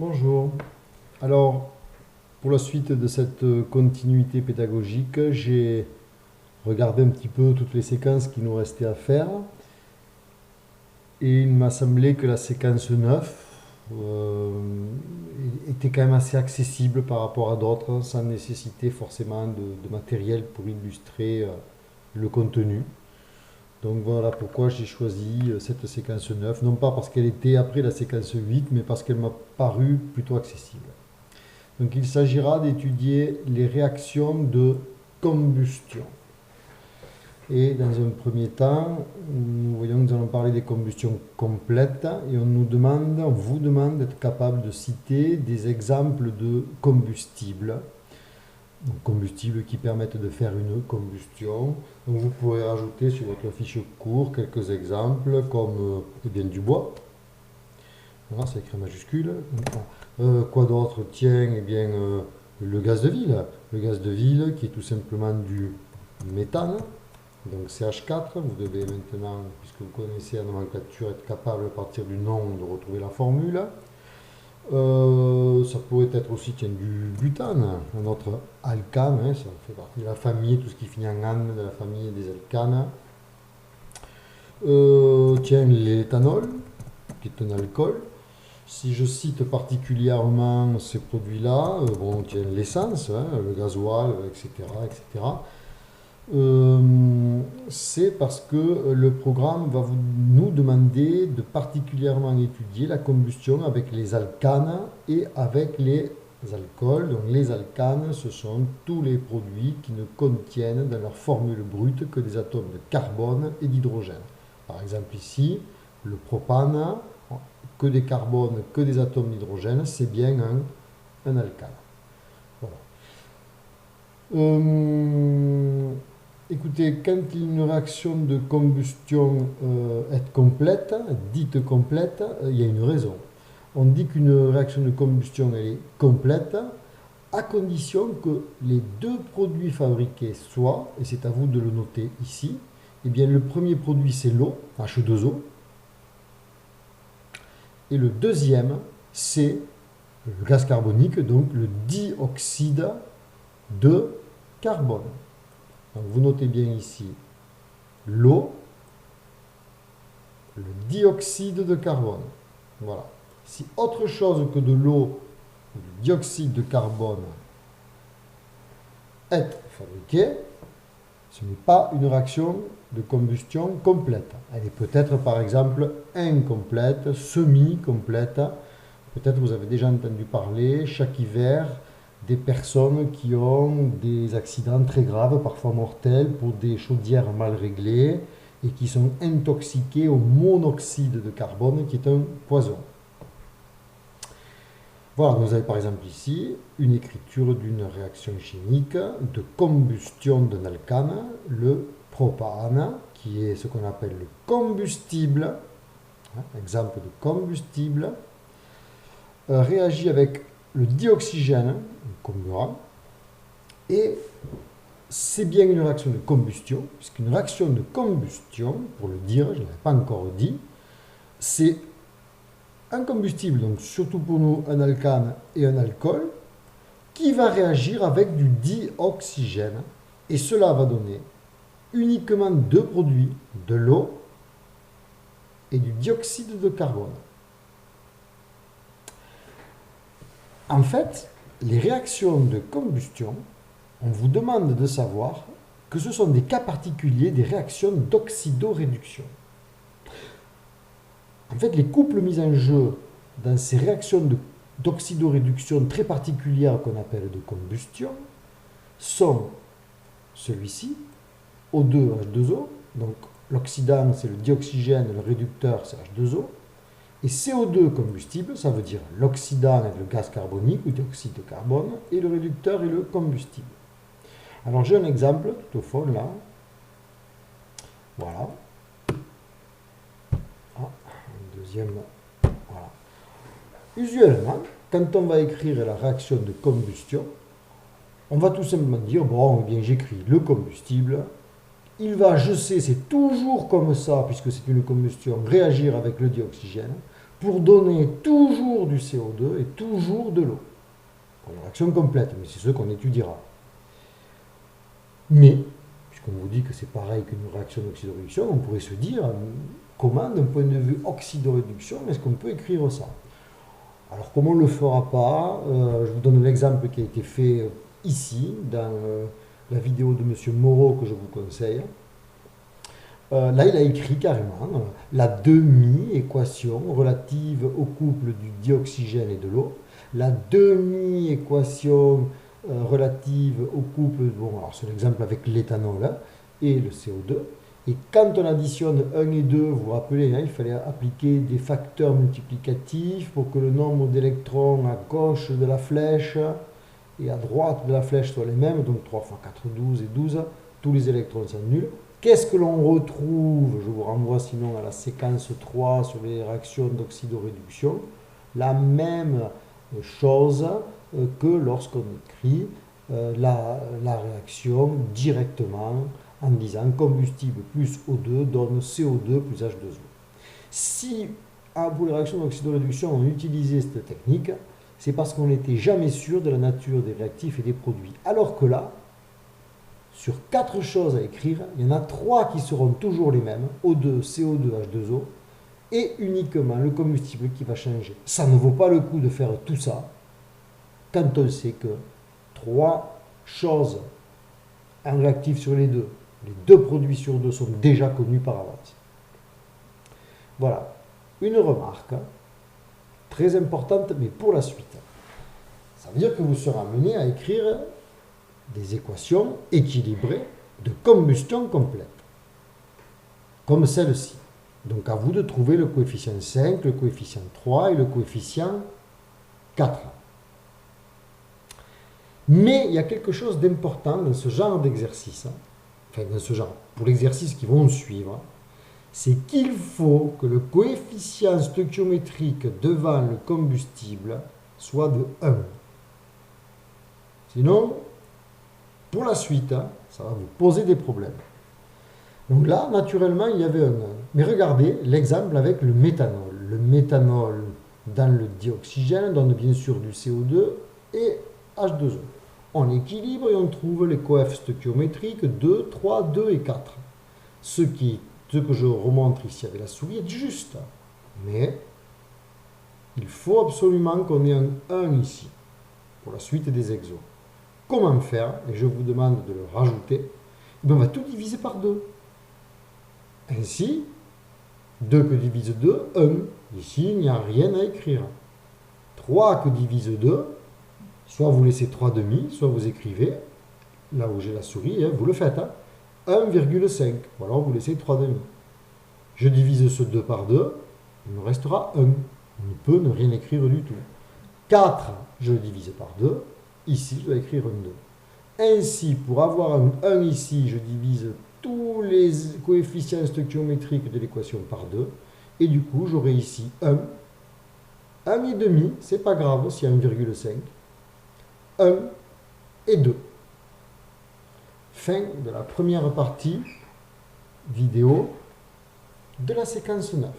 Bonjour. Alors, pour la suite de cette continuité pédagogique, j'ai regardé un petit peu toutes les séquences qui nous restaient à faire et il m'a semblé que la séquence 9 était quand même assez accessible par rapport à d'autres, sans nécessiter forcément de matériel pour illustrer le contenu. Donc voilà pourquoi j'ai choisi cette séquence 9, non pas parce qu'elle était après la séquence 8, mais parce qu'elle m'a paru plutôt accessible. Donc il s'agira d'étudier les réactions de combustion. Et dans un premier temps, nous voyons que nous allons parler des combustions complètes et on vous demande d'être capable de citer des exemples de combustibles. Donc, combustibles qui permettent de faire une combustion. Donc vous pourrez rajouter sur votre fiche cours quelques exemples comme eh bien, du bois. Voilà, c'est écrit en majuscule. Quoi d'autre? Tiens, eh bien, le gaz de ville. Le gaz de ville qui est tout simplement du méthane, donc CH4. Vous devez maintenant, puisque vous connaissez la nomenclature, être capable à partir du nom de retrouver la formule. Ça pourrait être aussi tiens, du butane, un autre alcane, hein, ça fait partie de la famille, tout ce qui finit en ane, de la famille des alcanes. Tiens, l'éthanol, qui est un alcool. Si je cite particulièrement ces produits-là, bon, tiens, l'essence, hein, le gasoil, etc., etc., c'est parce que le programme va nous demander de particulièrement étudier la combustion avec les alcanes et avec les alcools. Donc les alcanes, ce sont tous les produits qui ne contiennent dans leur formule brute que des atomes de carbone et d'hydrogène. Par exemple ici, le propane, que des carbones, que des atomes d'hydrogène, c'est bien un alcane. Voilà. Écoutez, quand une réaction de combustion est complète, dite complète, il y a une raison. On dit qu'une réaction de combustion elle est complète à condition que les deux produits fabriqués soient, et c'est à vous de le noter ici, eh bien le premier produit c'est l'eau, H2O, et le deuxième, c'est le gaz carbonique, donc le dioxyde de carbone. Donc vous notez bien ici l'eau, le dioxyde de carbone. Voilà. Si autre chose que de l'eau ou du dioxyde de carbone est fabriqué, ce n'est pas une réaction de combustion complète. Elle est peut-être par exemple incomplète, semi-complète. Peut-être vous avez déjà entendu parler chaque hiver des personnes qui ont des accidents très graves, parfois mortels, pour des chaudières mal réglées et qui sont intoxiquées au monoxyde de carbone qui est un poison. Voilà, vous avez par exemple ici une écriture d'une réaction chimique de combustion d'un alcane, le propane, qui est ce qu'on appelle le combustible, exemple de combustible, réagit avec le dioxygène, le comburant, et c'est bien une réaction de combustion, puisqu'une réaction de combustion, pour le dire, je ne l'avais pas encore dit, c'est un combustible, donc surtout pour nous un alcane et un alcool, qui va réagir avec du dioxygène, et cela va donner uniquement deux produits, de l'eau et du dioxyde de carbone. En fait, les réactions de combustion, on vous demande de savoir que ce sont des cas particuliers des réactions d'oxydoréduction. En fait, les couples mis en jeu dans ces réactions d'oxydoréduction très particulières qu'on appelle de combustion sont celui-ci, O2, H2O, donc l'oxydant c'est le dioxygène, le réducteur c'est H2O, et CO2 combustible, ça veut dire l'oxydant est le gaz carbonique ou dioxyde de carbone, et le réducteur est le combustible. Alors j'ai un exemple tout au fond là. Voilà. Deuxième. Voilà. Usuellement, quand on va écrire la réaction de combustion, on va tout simplement dire, bon, eh bien j'écris le combustible, il va, je sais, c'est toujours comme ça, puisque c'est une combustion, réagir avec le dioxygène, pour donner toujours toujours du CO2 et toujours de l'eau. Pour une réaction complète, mais c'est ce qu'on étudiera. Mais, puisqu'on vous dit que c'est pareil qu'une réaction d'oxydoréduction, on pourrait se dire, comment, d'un point de vue oxydoréduction, est-ce qu'on peut écrire ça? Alors, comme on ne le fera pas, je vous donne l'exemple qui a été fait ici, dans la vidéo de M. Moreau que je vous conseille. Là, il a écrit carrément la demi-équation relative au couple du dioxygène et de l'eau, la demi-équation relative au couple, bon, alors c'est l'exemple avec l'éthanol et le CO2. Et quand on additionne 1 et 2, vous vous rappelez, il fallait appliquer des facteurs multiplicatifs pour que le nombre d'électrons à gauche de la flèche et à droite de la flèche soient les mêmes, donc 3 fois 4, 12 et 12, tous les électrons s'annulent. Qu'est-ce que l'on retrouve? Je vous renvoie sinon à la séquence 3 sur les réactions d'oxydoréduction. La même chose que lorsqu'on écrit la réaction directement en disant combustible plus O2 donne CO2 plus H2O. Si pour les réactions d'oxydoréduction on utilisait cette technique, c'est parce qu'on n'était jamais sûr de la nature des réactifs et des produits. Alors que là, sur 4 choses à écrire, il y en a 3 qui seront toujours les mêmes, O2, CO2, H2O, et uniquement le combustible qui va changer. Ça ne vaut pas le coup de faire tout ça quand on sait que 3 choses, un réactif sur les 2 produits sur 2 sont déjà connus par avance. Voilà, une remarque très importante, mais pour la suite. Ça veut dire que vous serez amené à écrire des équations équilibrées de combustion complète, comme celle-ci. Donc à vous de trouver le coefficient 5, le coefficient 3 et le coefficient 4. Mais il y a quelque chose d'important dans ce genre d'exercice, enfin dans ce genre, pour l'exercice qui vont suivre, c'est qu'il faut que le coefficient stoichiométrique devant le combustible soit de 1. Sinon, pour la suite, ça va vous poser des problèmes. Donc là, naturellement, il y avait un 1. Mais regardez l'exemple avec le méthanol. Le méthanol dans le dioxygène donne bien sûr du CO2 et H2O. On équilibre et on trouve les coefs stoichiométriques 2, 3, 2 et 4. Ce que je remontre ici avec la souris est juste. Mais il faut absolument qu'on ait un 1 ici, pour la suite des exos. Comment faire? Et je vous demande de le rajouter. On va tout diviser par 2. Ainsi, 2 que divise 2, 1. Ici, il n'y a rien à écrire. 3 que divise 2, soit vous laissez 3 demi, soit vous écrivez, là où j'ai la souris, vous le faites, 1,5. Ou alors vous laissez 3 demi. Je divise ce 2 par 2, il me restera 1. On ne peut ne rien écrire du tout. 4, je le divise par 2. Ici, je dois écrire un 2. Ainsi, pour avoir un 1 ici, je divise tous les coefficients stoichiométriques de l'équation par 2. Et du coup, j'aurai ici 1. 1,5, c'est pas grave s'il y a 1,5. 1 et 2. Fin de la première partie vidéo de la séquence 9.